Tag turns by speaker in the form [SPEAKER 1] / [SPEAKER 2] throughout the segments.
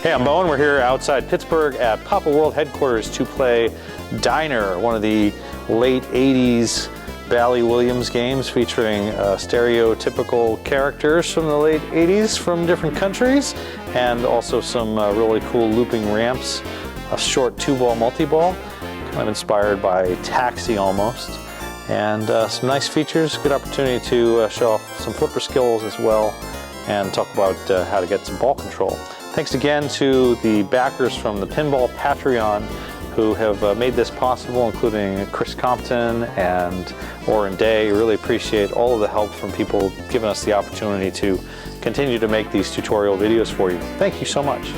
[SPEAKER 1] Hey, I'm Bowen. We're here outside Pittsburgh at Papa World headquarters to play Diner, one of the late 80s Bally Williams games featuring stereotypical characters from the late 80s from different countries, and also some really cool looping ramps, a short 2-ball multi-ball, kind of inspired by Taxi almost, and some nice features, good opportunity to show off some flipper skills as well, and talk about how to get some ball control. Thanks again to the backers from the Pinball Patreon who have made this possible, including Chris Compton and Orrin Day. Really appreciate all of the help from people giving us the opportunity to continue to make these tutorial videos for you. Thank you so much.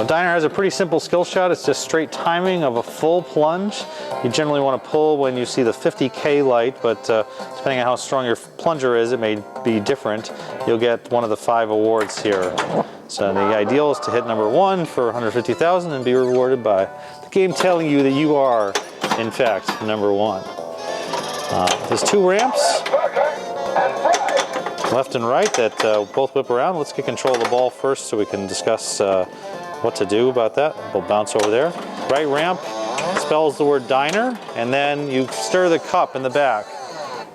[SPEAKER 1] Diner has a pretty simple skill shot. It's just straight timing of a full plunge. You generally want to pull when you see the 50K light, but depending on how strong your plunger is, it may be different. You'll get one of the 5 awards here. So the ideal is to hit number 1 for 150,000 and be rewarded by the game telling you that you are, in fact, number 1. There's 2 ramps, left and right, that both whip around. Let's get control of the ball first so we can discuss what to do about that. We'll bounce over there. Right ramp spells the word diner, and then you stir the cup in the back.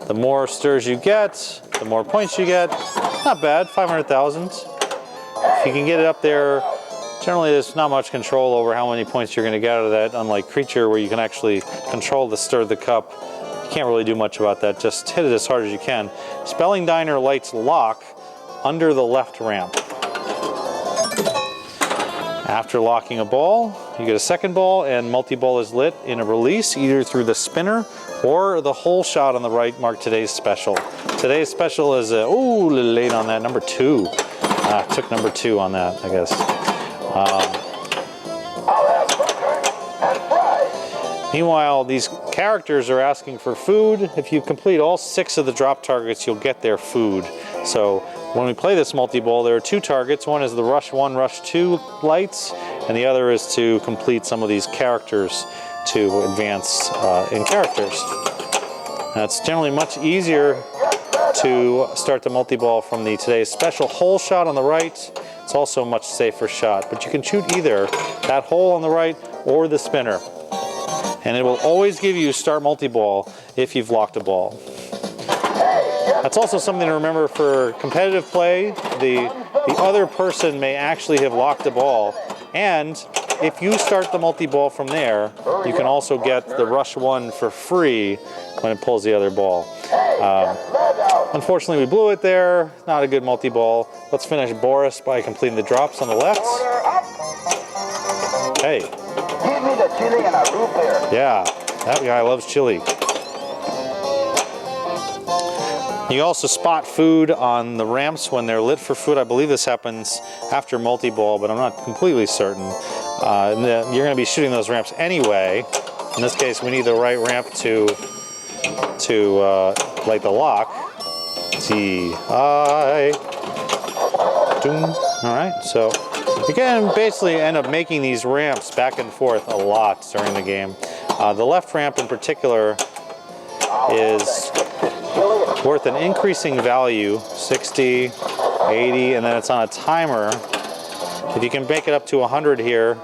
[SPEAKER 1] The more stirs you get, the more points you get. Not bad, 500,000. If you can get it up there, generally there's not much control over how many points you're going to get out of that, unlike Creature where you can actually control the stir of the cup. You can't really do much about that, just hit it as hard as you can. Spelling Diner lights lock under the left ramp. After locking a ball, you get a second ball, and multi-ball is lit in a release either through the spinner or the hole shot on the right marked today's special. Today's special is, ooh, a little late on that, number 2. Took number 2 on that, I guess. Meanwhile, these characters are asking for food. If you complete all 6 of the drop targets, you'll get their food. So when we play this multi-ball, there are 2 targets. One is the Rush 1, Rush 2 lights, and the other is to complete some of these characters to advance in characters. Now, it's generally much easier to start the multi-ball from the today's special hole shot on the right. It's also a much safer shot, but you can shoot either that hole on the right or the spinner. And it will always give you start multi-ball if you've locked a ball. That's also something to remember for competitive play. The other person may actually have locked a ball, and if you start the multi-ball from there, you can also get the Rush 1 for free when it pulls the other ball. Unfortunately, we blew it there. Not a good multi-ball. Let's finish Boris by completing the drops on the left. Hey.
[SPEAKER 2] Give me the chili and a root beer.
[SPEAKER 1] Yeah, that guy loves chili. You also spot food on the ramps when they're lit for food. I believe this happens after multi-ball, but I'm not completely certain. You're going to be shooting those ramps anyway. In this case, we need the right ramp to light the lock. All right, so you can basically end up making these ramps back and forth a lot during the game. The left ramp in particular is worth an increasing value, 60, 80, and then it's on a timer. If you can make it up to 100 here,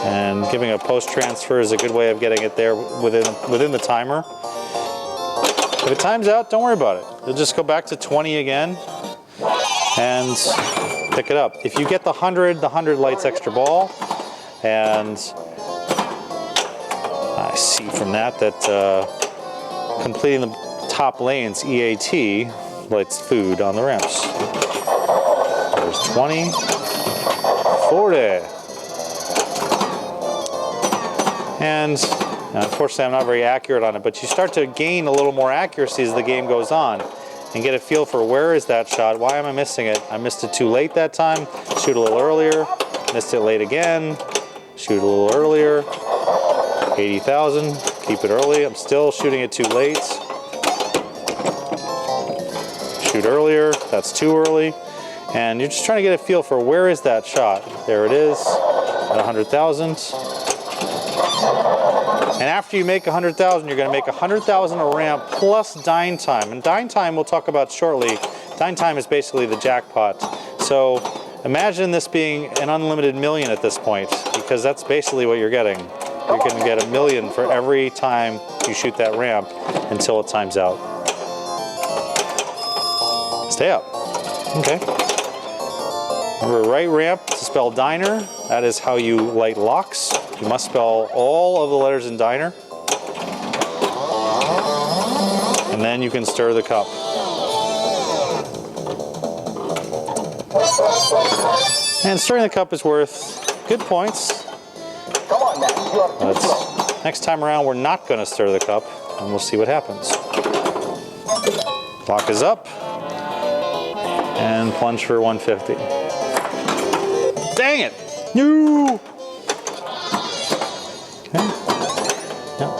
[SPEAKER 1] and giving a post transfer is a good way of getting it there within the timer. If it times out, don't worry about it. You'll just go back to 20 again and pick it up. If you get the 100 lights extra ball, and I see from that completing the top lanes, EAT, lights food on the ramps. There's 20, 40. And unfortunately, I'm not very accurate on it, but you start to gain a little more accuracy as the game goes on and get a feel for where is that shot, why am I missing it? I missed it too late that time, shoot a little earlier, missed it late again, shoot a little earlier, 80,000, keep it early, I'm still shooting it too late, shoot earlier, that's too early, and you're just trying to get a feel for where is that shot. There it is, at 100,000. And after you make 100,000, you're going to make 100,000 a ramp plus dine time. And dine time we'll talk about shortly. Dine time is basically the jackpot. So imagine this being an unlimited million at this point, because that's basically what you're getting. You're going to get $1 million for every time you shoot that ramp until it times out. Stay up. Okay. Remember, right ramp to spell diner. That is how you light locks. You must spell all of the letters in diner. And then you can stir the cup. And stirring the cup is worth good points. But next time around, we're not going to stir the cup, and we'll see what happens. Lock is up. And plunge for 150. Dang it! No! Okay. Yep.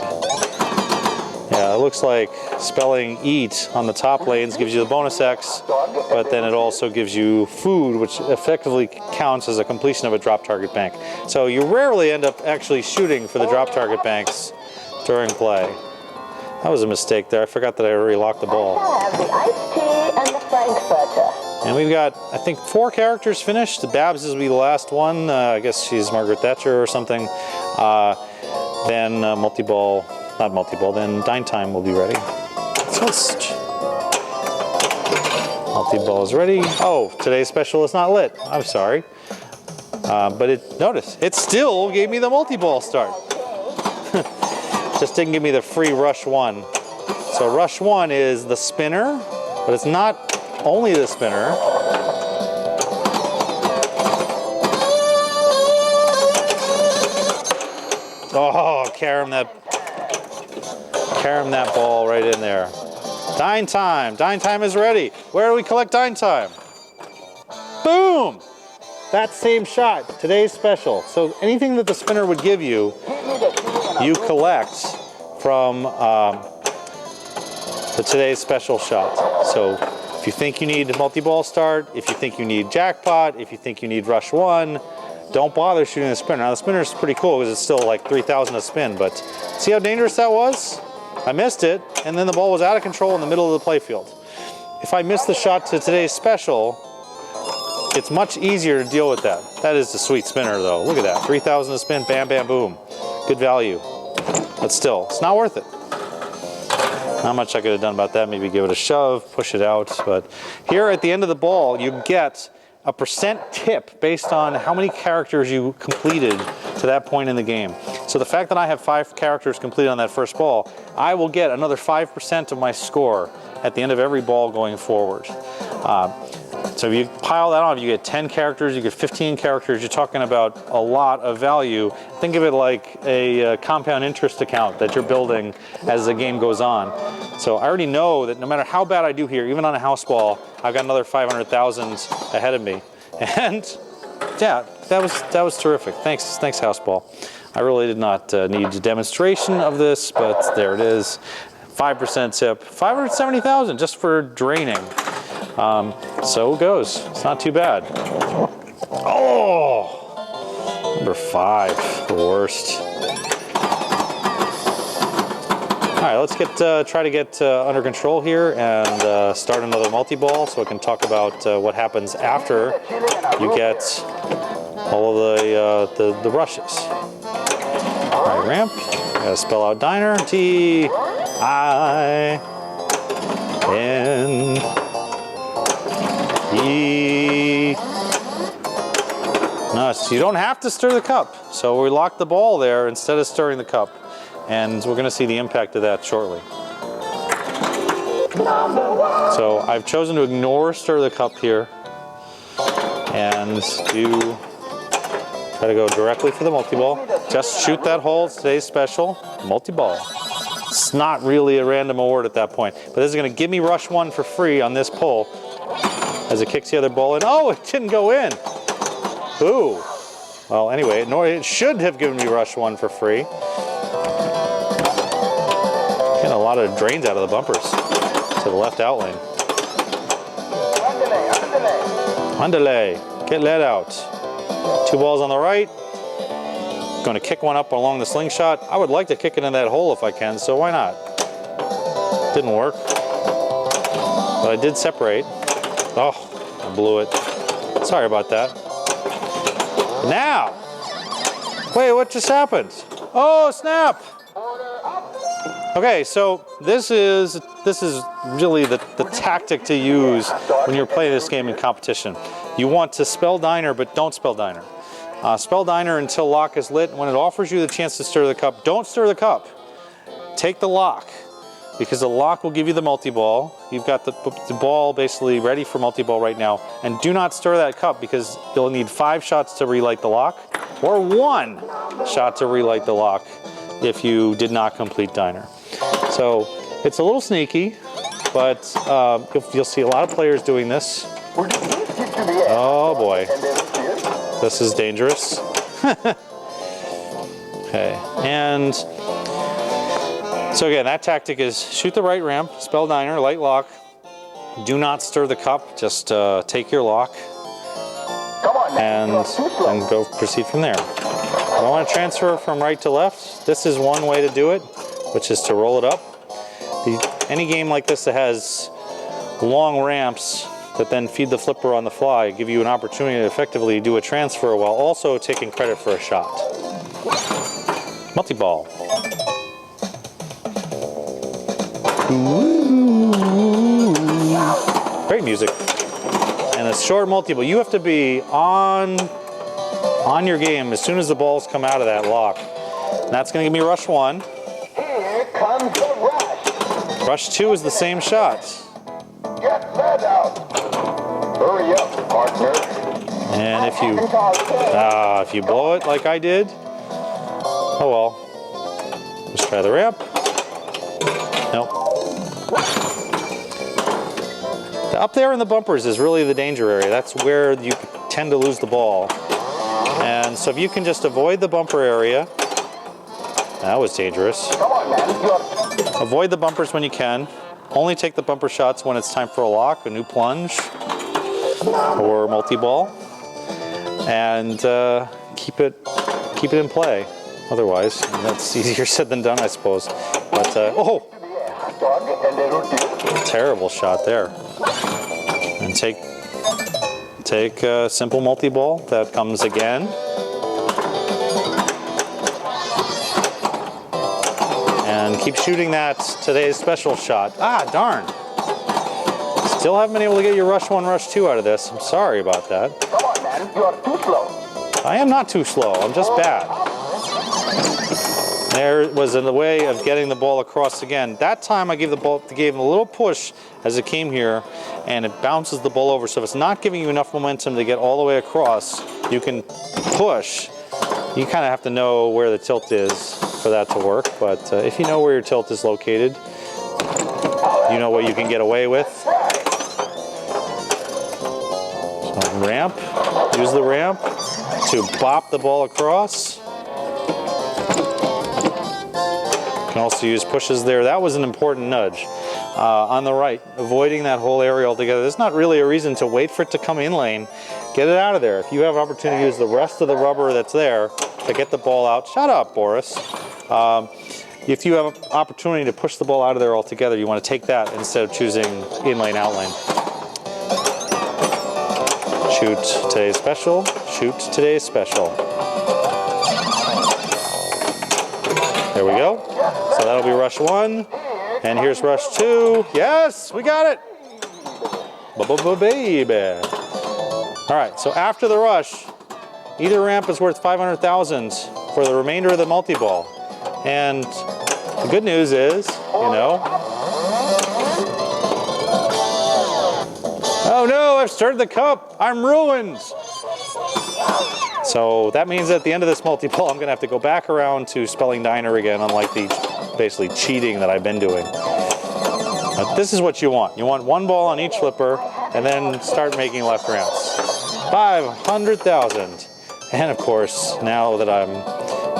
[SPEAKER 1] Yeah, it looks like spelling eat on the top lanes gives you the bonus X, but then it also gives you food, which effectively counts as a completion of a drop target bank. So you rarely end up actually shooting for the drop target banks during play. That was a mistake there. I forgot that I already locked the ball.
[SPEAKER 2] I have the iced tea and the Frankfurter.
[SPEAKER 1] And we've got, I think, 4 characters finished. The Babs will be the last one. I guess she's Margaret Thatcher or something. Then multi-ball, not multi-ball, then dine time will be ready. So multi-ball is ready. Oh, today's special is not lit. I'm sorry. But notice, it still gave me the multi-ball start. Just didn't give me the free rush 1. So rush 1 is the spinner, but it's not only the spinner. Oh, carom that ball right in there. Dine time. Dine time is ready. Where do we collect dine time? Boom! That same shot. Today's special. So anything that the spinner would give you, you collect from the today's special shot. So if you think you need multi-ball start, if you think you need jackpot, if you think you need rush 1, don't bother shooting the spinner. Now the spinner is pretty cool because it's still like 3,000 a spin, but see how dangerous that was? I missed it, and then the ball was out of control in the middle of the playfield. If I miss the shot to today's special, it's much easier to deal with that. That is the sweet spinner though. Look at that, 3,000 a spin, bam, bam, boom. Good value, but still, it's not worth it. Not much I could have done about that. Maybe give it a shove, push it out. But here at the end of the ball, you get a percent tip based on how many characters you completed to that point in the game. So the fact that I have 5 characters completed on that first ball, I will get another 5% of my score at the end of every ball going forward. So if you pile that on, if you get 10 characters, you get 15 characters, you're talking about a lot of value. Think of it like a compound interest account that you're building as the game goes on. So I already know that no matter how bad I do here, even on a house ball, I've got another 500,000 ahead of me. And yeah, that was terrific. Thanks house ball. I really did not need a demonstration of this, but there it is. 5% tip, 570,000 just for draining. So it goes. It's not too bad. Oh, number 5, the worst. All right, let's try to get under control here and start another multi-ball so I can talk about what happens after you get all of the rushes. All right, ramp. Gotta spell out diner. D-I-N-E. Nice. You don't have to stir the cup. So we locked the ball there instead of stirring the cup. And we're going to see the impact of that shortly. So I've chosen to ignore stir the cup here and try to go directly for the multi-ball. Just shoot that hole. It's today's special, multi-ball. It's not really a random award at that point, but this is going to give me rush 1 for free on this pull as it kicks the other ball in. Oh, it didn't go in. Ooh. Well, anyway, it should have given me rush 1 for free. Getting a lot of drains out of the bumpers to the left out lane. Underlay. Get let out. 2 balls on the right. Going to kick one up along the slingshot. I would like to kick it in that hole if I can, so why not? Didn't work. But I did separate. Oh, I blew it. Sorry about that. Now, wait, what just happened? Oh, snap! Okay, so this is really the tactic to use when you're playing this game in competition. You want to spell diner, but don't spell diner. Spell diner until lock is lit. When it offers you the chance to stir the cup, don't stir the cup. Take the lock, because the lock will give you the multi-ball. You've got the ball basically ready for multi-ball right now. And do not stir that cup, because you'll need 5 shots to relight the lock, or 1 shot to relight the lock if you did not complete diner. So it's a little sneaky, but you'll see a lot of players doing this. Oh boy, this is dangerous. Okay, and so again, that tactic is shoot the right ramp, spell diner, light lock. Do not stir the cup, just take your lock and go proceed from there. I want to transfer from right to left. This is one way to do it, which is to roll it up. Any game like this that has long ramps that then feed the flipper on the fly give you an opportunity to effectively do a transfer while also taking credit for a shot. Multi-ball. Great music. And a short multi-ball. You have to be on your game as soon as the balls come out of that lock. And that's going to give me rush 1.
[SPEAKER 2] Here comes the rush.
[SPEAKER 1] Rush 2 is the same shot.
[SPEAKER 2] Get that out. Hurry up, partner.
[SPEAKER 1] And if you blow it like I did, oh well. Let's try the ramp. Nope. Up there in the bumpers is really the danger area. That's where you tend to lose the ball. And so if you can just avoid the bumper area, that was dangerous.
[SPEAKER 2] Come on, man.
[SPEAKER 1] Avoid the bumpers when you can. Only take the bumper shots when it's time for a lock, a new plunge, or multi-ball, and keep it in play. Otherwise, that's easier said than done, I suppose. But oh, terrible shot there. And take a simple multi-ball that comes again. And keep shooting that today's special shot. Ah, darn. Still haven't been able to get your rush 1, rush 2 out of this. I'm sorry about that.
[SPEAKER 2] Come on, man. You are too slow.
[SPEAKER 1] I am not too slow. I'm just bad. There was in the way of getting the ball across again. That time I gave him a little push as it came here, and it bounces the ball over. So if it's not giving you enough momentum to get all the way across, you can push. You kind of have to know where the tilt is for that to work. But if you know where your tilt is located, you know what you can get away with. So ramp, use the ramp to bop the ball across. You can also use pushes there. That was an important nudge. On the right, avoiding that whole area altogether. There's not really a reason to wait for it to come in lane. Get it out of there. If you have opportunity to use the rest of the rubber that's there to get the ball out, shut up, Boris. If you have an opportunity to push the ball out of there altogether, you want to take that instead of choosing in lane, out lane. Shoot today's special. Shoot today's special. There we go. So that'll be rush 1. And here's rush 2. Yes, we got it. Baby. All right, so after the rush, either ramp is worth 500,000 for the remainder of the multi-ball. And the good news is, oh no, I've stirred the cup. I'm ruined. So that means at the end of this multi-ball, I'm gonna have to go back around to spelling diner again, unlike the basically cheating that I've been doing. But this is what you want. You want 1 ball on each flipper, and then start making left ramps. 500,000. And of course, now that I'm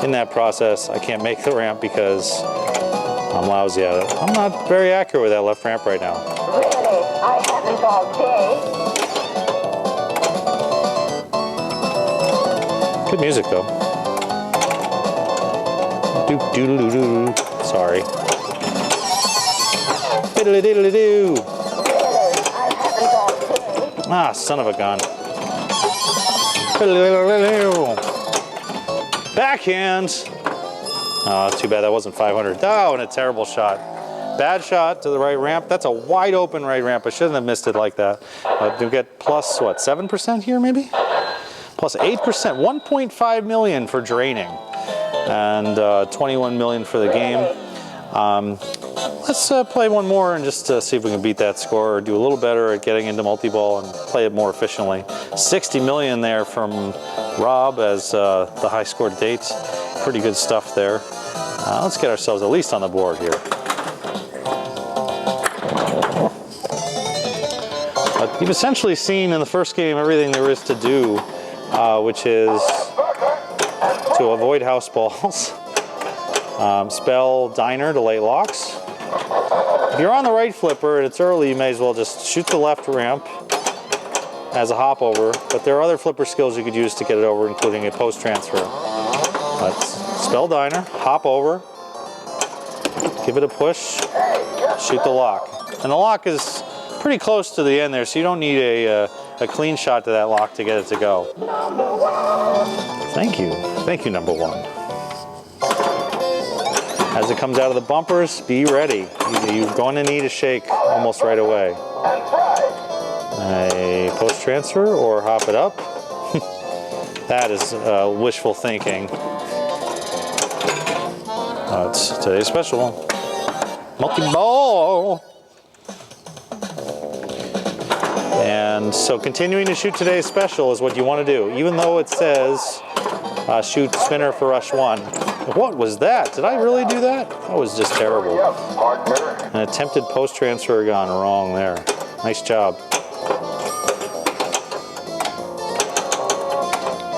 [SPEAKER 1] in that process, I can't make the ramp because I'm lousy at it. I'm not very accurate with that left ramp right now.
[SPEAKER 2] Really? I haven't all day.
[SPEAKER 1] Good music though. Do-do-do-do-do. Sorry. Diddly-diddly-doo.
[SPEAKER 2] Really? I haven't all day.
[SPEAKER 1] Ah, son of a gun. Backhand. Oh, too bad that wasn't 500. Oh, and a terrible shot. Bad shot to the right ramp. That's a wide open right ramp. I shouldn't have missed it like that. You get plus, what, 7% here maybe? Plus 8%. 1.5 million for draining. And 21 million for the game. Let's play one more and just see if we can beat that score or do a little better at getting into multi-ball and play it more efficiently. 60 million there from Rob as the high score to date. Pretty good stuff there. Let's get ourselves at least on the board here. You've essentially seen in the first game everything there is to do, which is to avoid house balls. Spell diner to late locks. If you're on the right flipper and it's early, you may as well just shoot the left ramp as a hop over, but there are other flipper skills you could use to get it over, including a post transfer. Let's spell diner, hop over, give it a push, shoot the lock. And the lock is pretty close to the end there, so you don't need a clean shot to that lock to get it to go. Thank you. Thank you, number one. As it comes out of the bumpers, be ready. You're going to need a shake almost right away. A post transfer or hop it up. That is wishful thinking. It's today's special. Multi-ball. And so continuing to shoot today's special is what you want to do, even though it says shoot spinner for rush 1. What was that? Did I really do that? That was just terrible. An attempted post transfer gone wrong there. Nice job.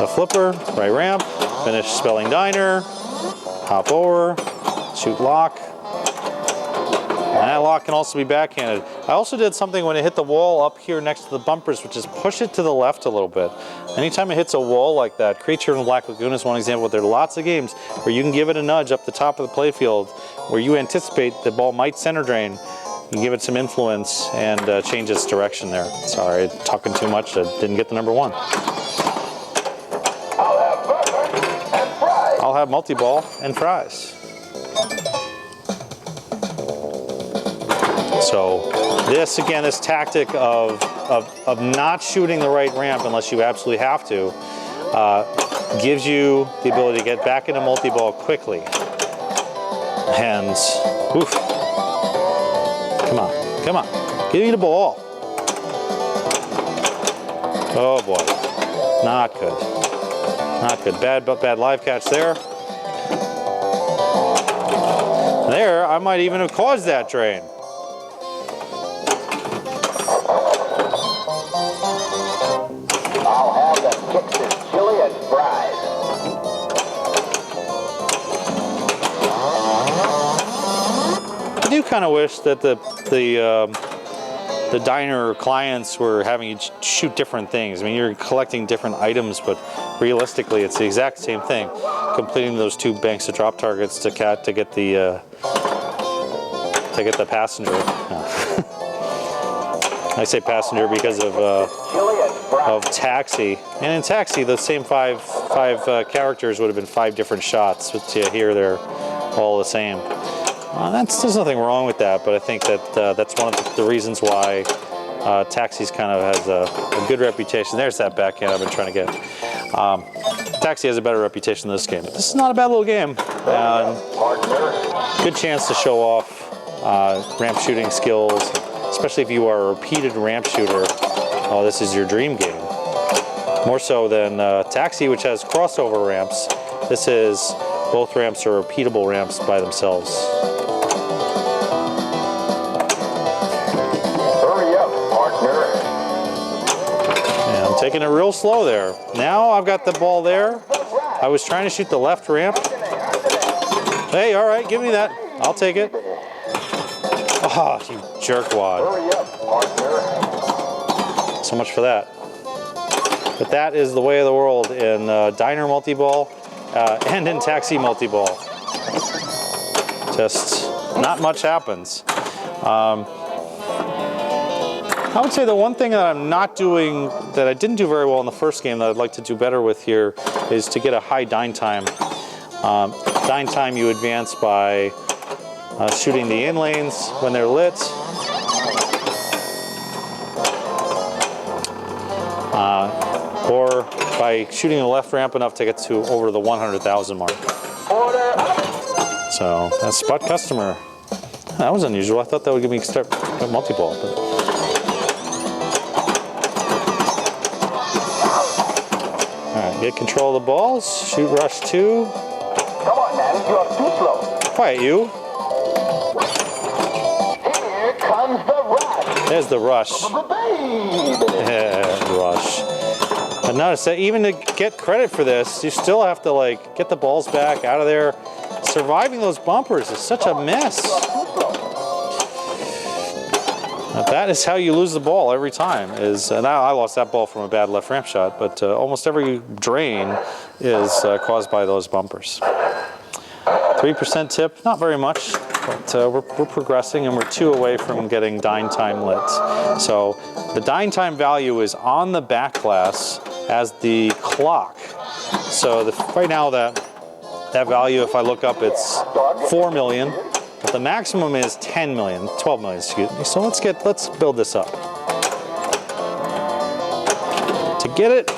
[SPEAKER 1] A flipper, right ramp, finish spelling diner, hop over, shoot lock. And that lock can also be backhanded. I also did something when it hit the wall up here next to the bumpers, which is push it to the left a little bit. Anytime it hits a wall like that, Creature in the Black Lagoon is one example, but there are lots of games where you can give it a nudge up the top of the playfield where you anticipate the ball might center drain. You can give it some influence and change its direction there. Sorry, talking too much. I didn't get the number one. I'll have multi-ball and fries. So this, again, this tactic of not shooting the right ramp unless you absolutely have to, gives you the ability to get back into multi-ball quickly. And, oof. Come on, come on, give me the ball. Oh boy, not good. Not good, bad live catch there. There, I might even have caused that drain.
[SPEAKER 2] I'll have the Texas chili and fries.
[SPEAKER 1] I do kind of wish that the diner clients were having you shoot different things. I mean, you're collecting different items, but realistically, it's the exact same thing. Completing those 2 banks of drop targets to get the passenger. I say passenger because of Taxi, and in Taxi, the same five characters would have been 5 different shots. But here, they're all the same. There's nothing wrong with that, but I think that that's one of the reasons why Taxi's kind of has a good reputation. There's that backhand I've been trying to get. Taxi has a better reputation than this game. This is not a bad little game. Good chance to show off ramp shooting skills, especially if you are a repeated ramp shooter. Oh, this is your dream game. More so than Taxi, which has crossover ramps. This is both ramps are repeatable ramps by themselves.
[SPEAKER 2] Hurry up, partner.
[SPEAKER 1] Yeah, I'm taking it real slow there. Now I've got the ball there. I was trying to shoot the left ramp. Hey, all right, give me that. I'll take it. Oh, you jerkwad.
[SPEAKER 2] Hurry up, partner.
[SPEAKER 1] So much for that. But that is the way of the world in diner multi-ball and in Taxi multi-ball. Just not much happens. I would say the one thing that I'm not doing, that I didn't do very well in the first game that I'd like to do better with here is to get a high dine time. Dine time you advance by shooting the in lanes when they're lit. Or by shooting the left ramp enough to get to over the 100,000 mark. So that's spot customer. That was unusual. I thought that would give me start multi-ball. But... All right, get control of the balls. Shoot rush 2.
[SPEAKER 2] Come on, man, you are too slow.
[SPEAKER 1] Quiet you.
[SPEAKER 2] Here comes the rush.
[SPEAKER 1] There's the rush. Yeah, rush. But notice that even to get credit for this, you still have to like get the balls back out of there. Surviving those bumpers is such a mess. Now, that is how you lose the ball every time. And I lost that ball from a bad left ramp shot, but almost every drain is caused by those bumpers. 3% tip, not very much, but we're progressing and we're 2 away from getting dine time lit. So the dine time value is on the back glass as the clock. So right now that value, if I look up, it's 4 million. But the maximum is 10 million, 12 million, excuse me. So let's build this up. To get it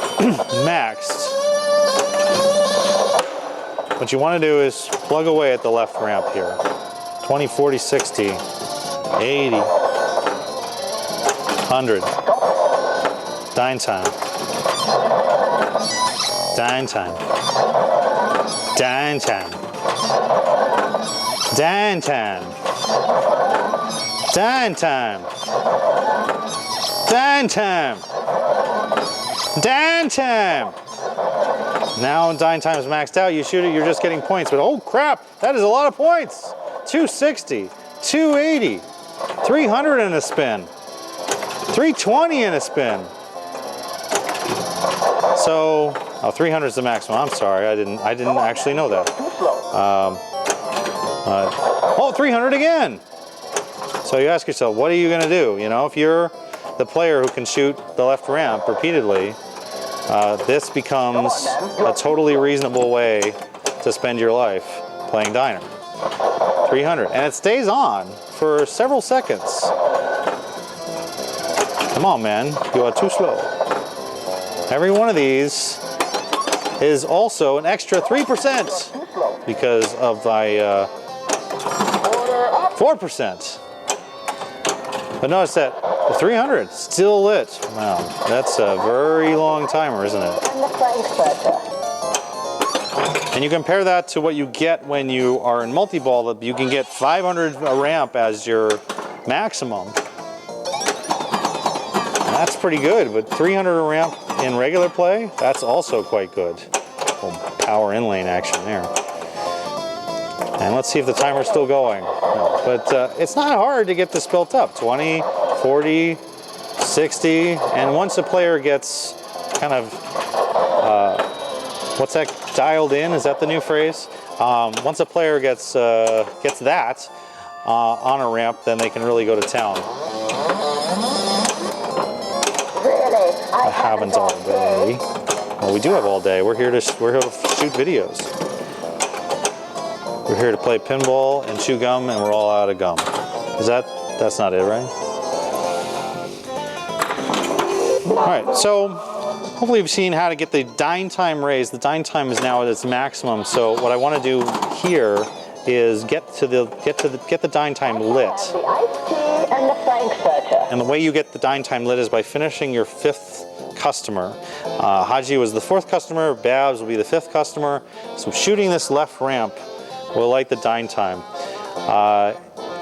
[SPEAKER 1] maxed, what you want to do is plug away at the left ramp here. 20, 40, 60, 80, 100. Dine time. Dine time. Dine time. Dine time. Dine time. Dine time. Dine time. Now dine time is maxed out, you shoot it, you're just getting points, but oh crap, that is a lot of points. 260, 280, 300 in a spin, 320 in a spin. So, 300 is the maximum. I'm sorry, I didn't actually know that. 300 again. So you ask yourself, what are you gonna do? You know, if you're the player who can shoot the left ramp repeatedly, this becomes a totally reasonable way to spend your life playing diner. 300, and it stays on for several seconds. Come on, man, you are too slow. Every one of these is also an extra 3% because of my 4%. But notice that the 300 still lit. Wow, that's a very long timer, isn't it? And you compare that to what you get when you are in multi-ball. You can get 500 a ramp as your maximum. That's pretty good, but 300 a ramp in regular play, that's also quite good. Power in lane action there. And let's see if the timer's still going. No, but it's not hard to get this built up. 20, 40, 60, and once a player gets kind of, what's that, dialed in? Is that the new phrase? Once a player gets that on a ramp, then they can really go to town. I haven't all day. Well, we do have all day. We're here to shoot videos. We're here to play pinball and chew gum, and we're all out of gum. That's not it, right? All right, so hopefully you've seen how to get the dine time raised. The dine time is now at its maximum. So what I want to do here is get the dine time lit. And the way you get the dine time lit is by finishing your 5th customer. Haji was the 4th customer, Babs will be the 5th customer. So shooting this left ramp will light the dine time.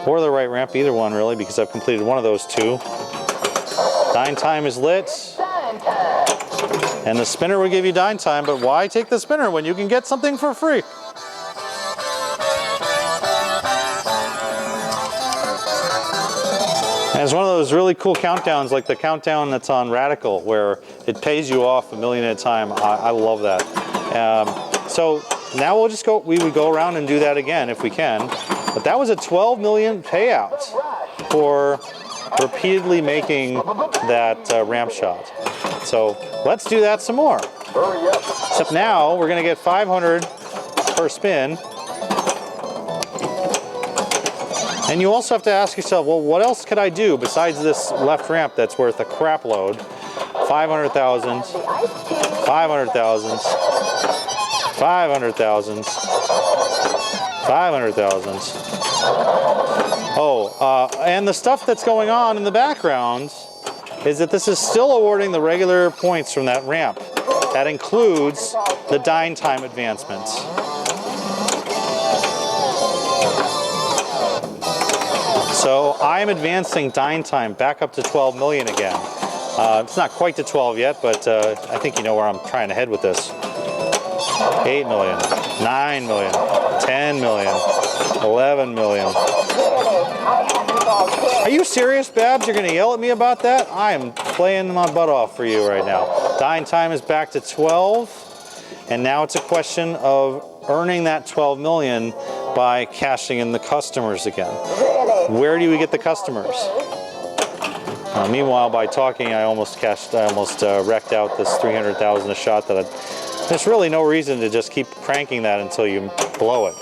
[SPEAKER 1] Or the right ramp, either one really, because I've completed one of those 2. Dine time is lit. And the spinner will give you dine time, but why take the spinner when you can get something for free? And it's one of those really cool countdowns, like the countdown that's on Radical, where it pays you off $1 million at a time. I love that. So now we would go around and do that again if we can. But that was a 12 million payout for repeatedly making that ramp shot. So let's do that some more.
[SPEAKER 2] Hurry up.
[SPEAKER 1] Except now we're going to get 500 per spin. And you also have to ask yourself, well, what else could I do besides this left ramp that's worth a crap load? 500,000, 500,000, 500,000, 500,000. Oh, and the stuff that's going on in the background is that this is still awarding the regular points from that ramp. That includes the dine time advancements. So I'm advancing dine time back up to 12 million again. It's not quite to 12 yet, but I think you know where I'm trying to head with this. 8 million, 9 million, 10 million, 11 million. Are you serious, Babs? You're going to yell at me about that? I am playing my butt off for you right now. Dine time is back to 12, and now it's a question of earning that 12 million by cashing in the customers again. Where do we get the customers? Meanwhile, by talking, I almost wrecked out this 300,000 a shot that there's really no reason to just keep cranking that until you blow it.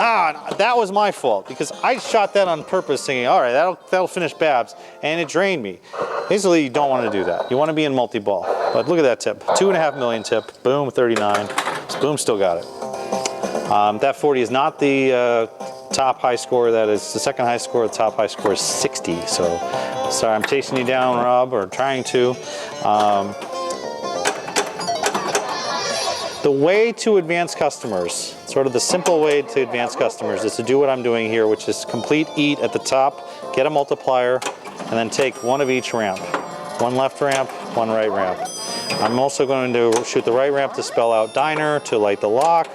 [SPEAKER 1] Ah, that was my fault because I shot that on purpose thinking, all right, that'll finish Babs, and it drained me. Basically, you don't want to do that. You want to be in multi-ball. But look at that tip, 2.5 million tip, boom, 39. Boom, still got it. That 40 is not the top high score. That is the second high score. The top high score is 60. So, sorry, I'm chasing you down, Rob, or trying to. The way to advance customers, sort of the simple way to advance customers, is to do what I'm doing here, which is complete eat at the top, get a multiplier, and then take one of each ramp. One left ramp, one right ramp. I'm also going to shoot the right ramp to spell out diner, to light the lock,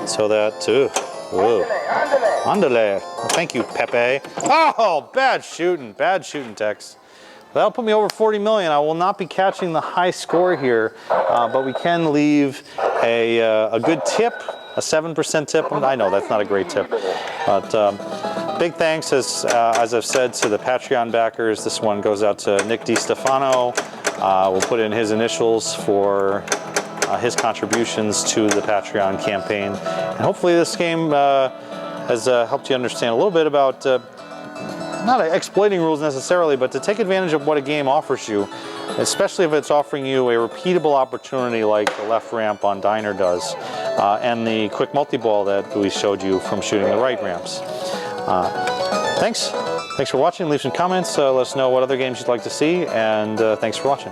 [SPEAKER 1] so that, andale. Well, thank you, Pepe. Oh, bad shooting, Tex. That'll put me over 40 million. I will not be catching the high score here, but we can leave a good tip, a 7% tip. I know that's not a great tip, but big thanks, as I've said, to the Patreon backers. This one goes out to Nick DiStefano. We'll put in his initials for his contributions to the Patreon campaign. And hopefully this game has helped you understand a little bit about not exploiting rules necessarily, but to take advantage of what a game offers you, especially if it's offering you a repeatable opportunity like the left ramp on Diner does, and the quick multi-ball that we showed you from shooting the right ramps. Thanks for watching. Leave some comments. Let us know what other games you'd like to see, and thanks for watching.